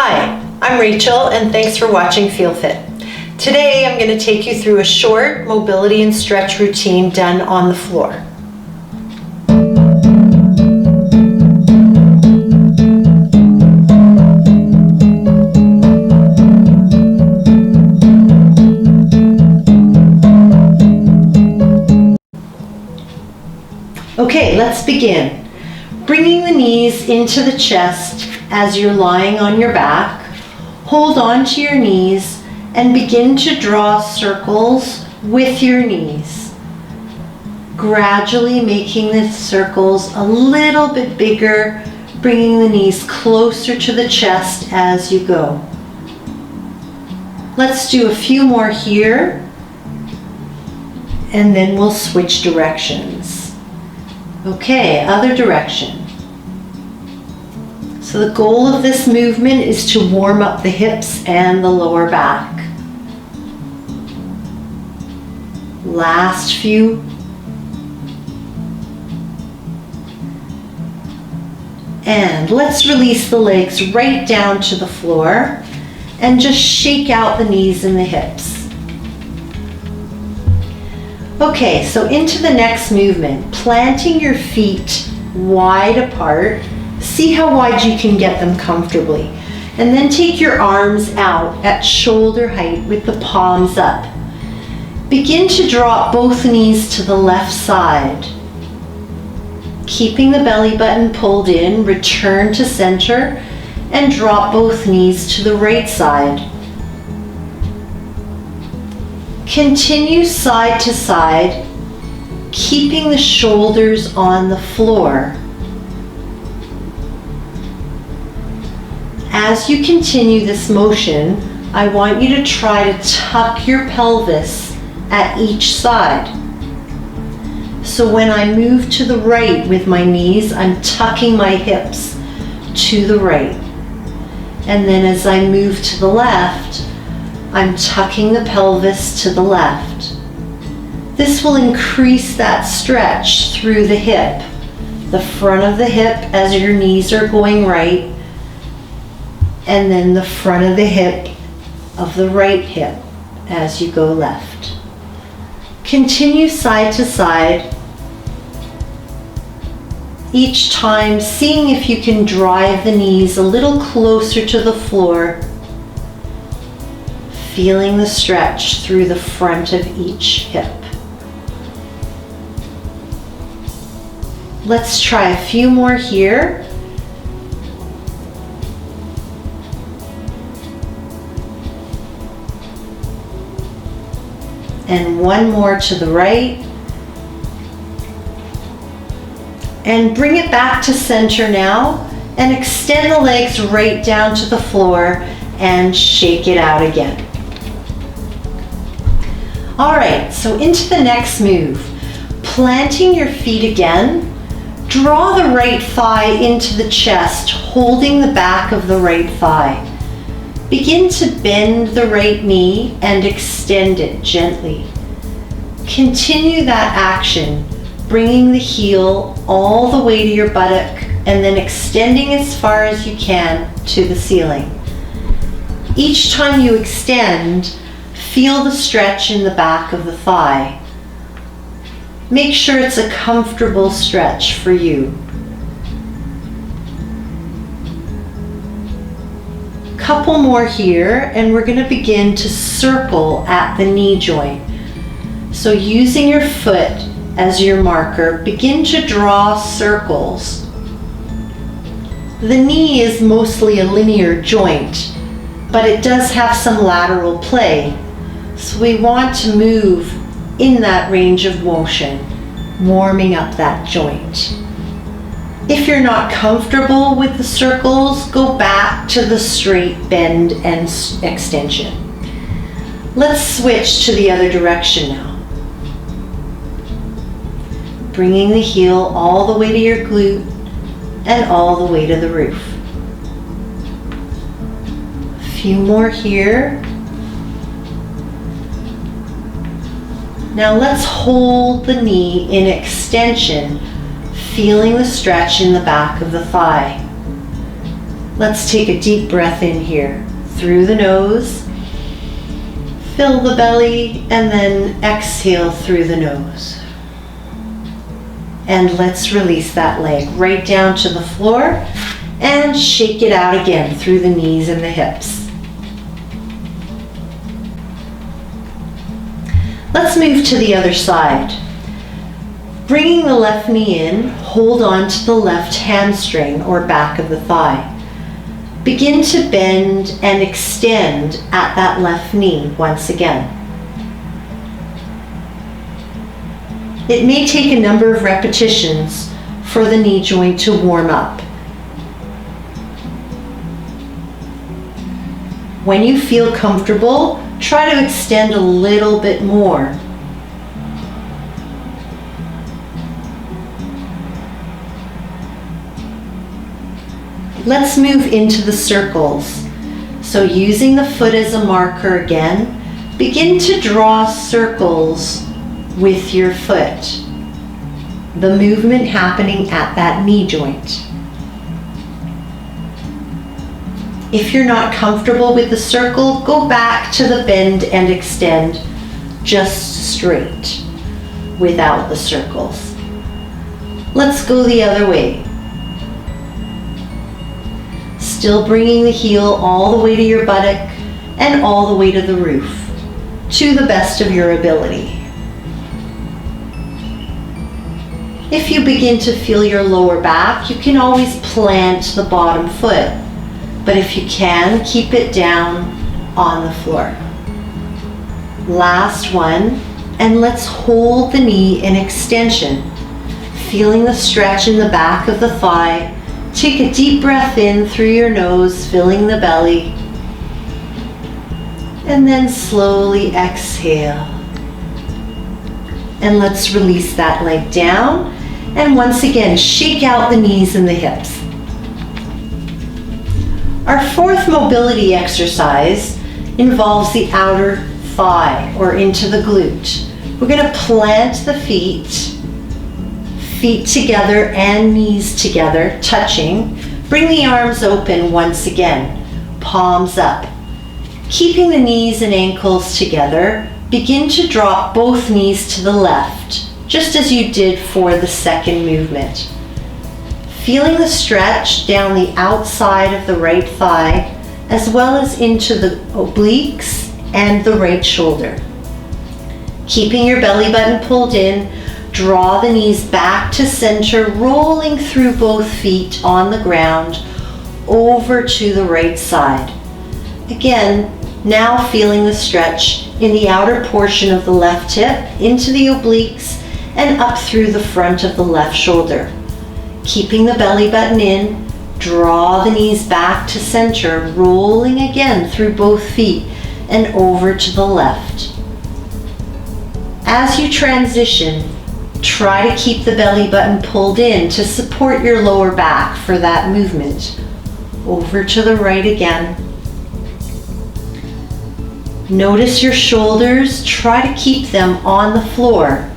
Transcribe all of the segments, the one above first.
Hi, I'm Rachel and thanks for watching Feel Fit. Today I'm going to take you through a short mobility and stretch routine done on the floor. Okay, let's begin. Bringing the knees into the chest as you're lying on your back. Hold on to your knees and begin to draw circles with your knees. Gradually making the circles a little bit bigger, bringing the knees closer to the chest as you go. Let's do a few more here, and then we'll switch directions. Okay, other direction. So the goal of this movement is to warm up the hips and the lower back. Last few. And let's release the legs right down to the floor and just shake out the knees and the hips. Okay, so into the next movement, planting your feet wide apart. See how wide you can get them comfortably. And then take your arms out at shoulder height with the palms up. Begin to drop both knees to the left side. Keeping the belly button pulled in, return to center and drop both knees to the right side. Continue side to side, keeping the shoulders on the floor. As you continue this motion, I want you to try to tuck your pelvis at each side. So when I move to the right with my knees, I'm tucking my hips to the right. And then as I move to the left, I'm tucking the pelvis to the left. This will increase that stretch through the hip, the front of the hip as your knees are going right, and then the front of the hip of the right hip as you go left. Continue side to side, each time seeing if you can drive the knees a little closer to the floor, feeling the stretch through the front of each hip. Let's try a few more here. And one more to the right. And bring it back to center now and extend the legs right down to the floor and shake it out again. All right, so into the next move. Planting your feet again, draw the right thigh into the chest, holding the back of the right thigh. Begin to bend the right knee and extend it gently. Continue that action, bringing the heel all the way to your buttock and then extending as far as you can to the ceiling. Each time you extend, feel the stretch in the back of the thigh. Make sure it's a comfortable stretch for you. Couple more here, and we're going to begin to circle at the knee joint. So using your foot as your marker, begin to draw circles. The knee is mostly a linear joint, but it does have some lateral play. So we want to move in that range of motion, warming up that joint. If you're not comfortable with the circles, go back to the straight bend and extension. Let's switch to the other direction now. Bringing the heel all the way to your glute and all the way to the roof. A few more here. Now let's hold the knee in extension, feeling the stretch in the back of the thigh. Let's take a deep breath in here through the nose. Fill the belly and then exhale through the nose. And let's release that leg right down to the floor and shake it out again through the knees and the hips. Let's move to the other side. Bringing the left knee in, hold on to the left hamstring or back of the thigh. Begin to bend and extend at that left knee once again. It may take a number of repetitions for the knee joint to warm up. When you feel comfortable, try to extend a little bit more. Let's move into the circles. So using the foot as a marker again, begin to draw circles with your foot. The movement happening at that knee joint. If you're not comfortable with the circle, go back to the bend and extend just straight without the circles. Let's go the other way. Still bringing the heel all the way to your buttock and all the way to the roof, to the best of your ability. If you begin to feel your lower back, you can always plant the bottom foot, but if you can, keep it down on the floor. Last one, and let's hold the knee in extension, feeling the stretch in the back of the thigh. Take a deep breath in through your nose, filling the belly, and then slowly exhale. And let's release that leg down, and once again, shake out the knees and the hips. Our fourth mobility exercise involves the outer thigh or into the glute. We're going to plant the feet together and knees together, touching. Bring the arms open once again, palms up. Keeping the knees and ankles together, begin to drop both knees to the left, just as you did for the second movement. Feeling the stretch down the outside of the right thigh, as well as into the obliques and the right shoulder. Keeping your belly button pulled in, draw the knees back to center, rolling through both feet on the ground, over to the right side. Again, now feeling the stretch in the outer portion of the left hip, into the obliques, and up through the front of the left shoulder. Keeping the belly button in, draw the knees back to center, rolling again through both feet and over to the left. As you transition, try to keep the belly button pulled in to support your lower back for that movement. Over to the right again. Notice your shoulders. Try to keep them on the floor.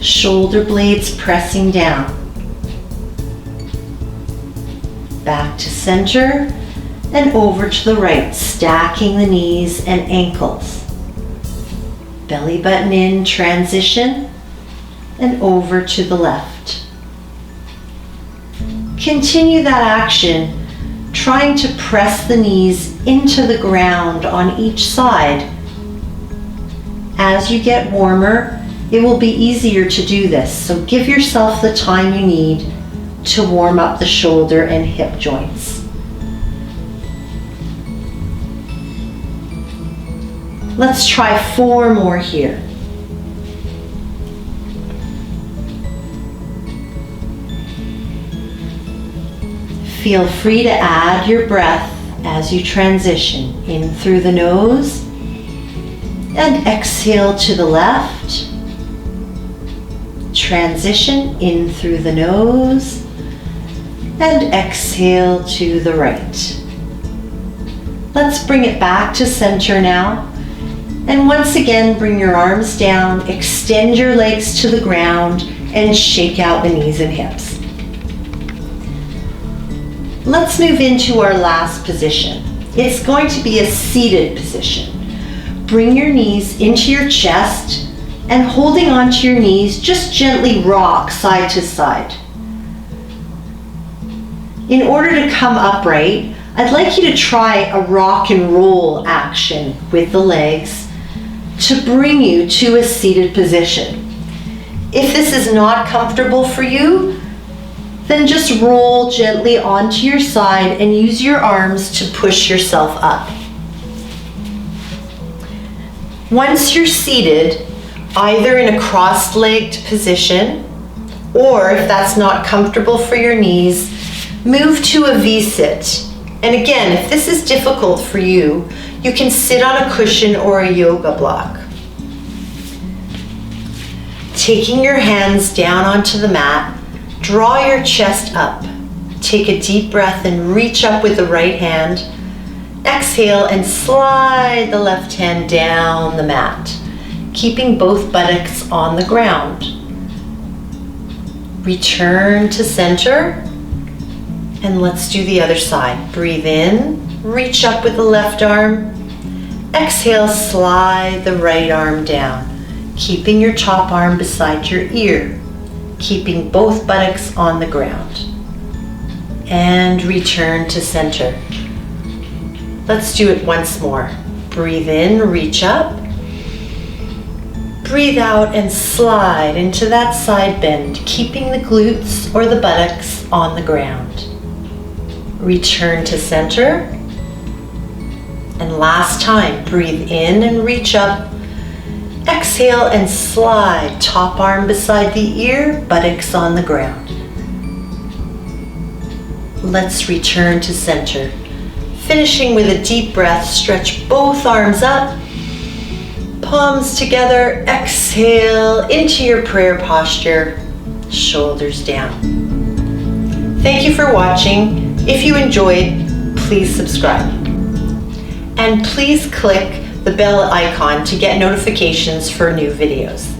Shoulder blades pressing down. Back to center and over to the right, stacking the knees and ankles. Belly button in, transition, and over to the left. Continue that action, trying to press the knees into the ground on each side. As you get warmer, it will be easier to do this, so give yourself the time you need to warm up the shoulder and hip joints. Let's try 4 more here. Feel free to add your breath as you transition in through the nose and exhale to the left. Transition in through the nose and exhale to the right. Let's bring it back to center now. And once again, bring your arms down, extend your legs to the ground, and shake out the knees and hips. Let's move into our last position. It's going to be a seated position. Bring your knees into your chest and holding onto your knees, just gently rock side to side. In order to come upright, I'd like you to try a rock and roll action with the legs to bring you to a seated position. If this is not comfortable for you, then just roll gently onto your side and use your arms to push yourself up. Once you're seated, either in a cross-legged position, or if that's not comfortable for your knees, move to a V-sit. And again, if this is difficult for you, you can sit on a cushion or a yoga block. Taking your hands down onto the mat, draw your chest up. Take a deep breath and reach up with the right hand. Exhale and slide the left hand down the mat, keeping both buttocks on the ground. Return to center, and let's do the other side. Breathe in, reach up with the left arm. Exhale, slide the right arm down, keeping your top arm beside your ear, keeping both buttocks on the ground. And return to center. Let's do it once more. Breathe in, reach up. Breathe out and slide into that side bend, keeping the glutes or the buttocks on the ground. Return to center. And last time, breathe in and reach up. Exhale and slide, top arm beside the ear, buttocks on the ground. Let's return to center. Finishing with a deep breath, stretch both arms up, palms together, exhale into your prayer posture, shoulders down. Thank you for watching. If you enjoyed, please subscribe. And please click the bell icon to get notifications for new videos.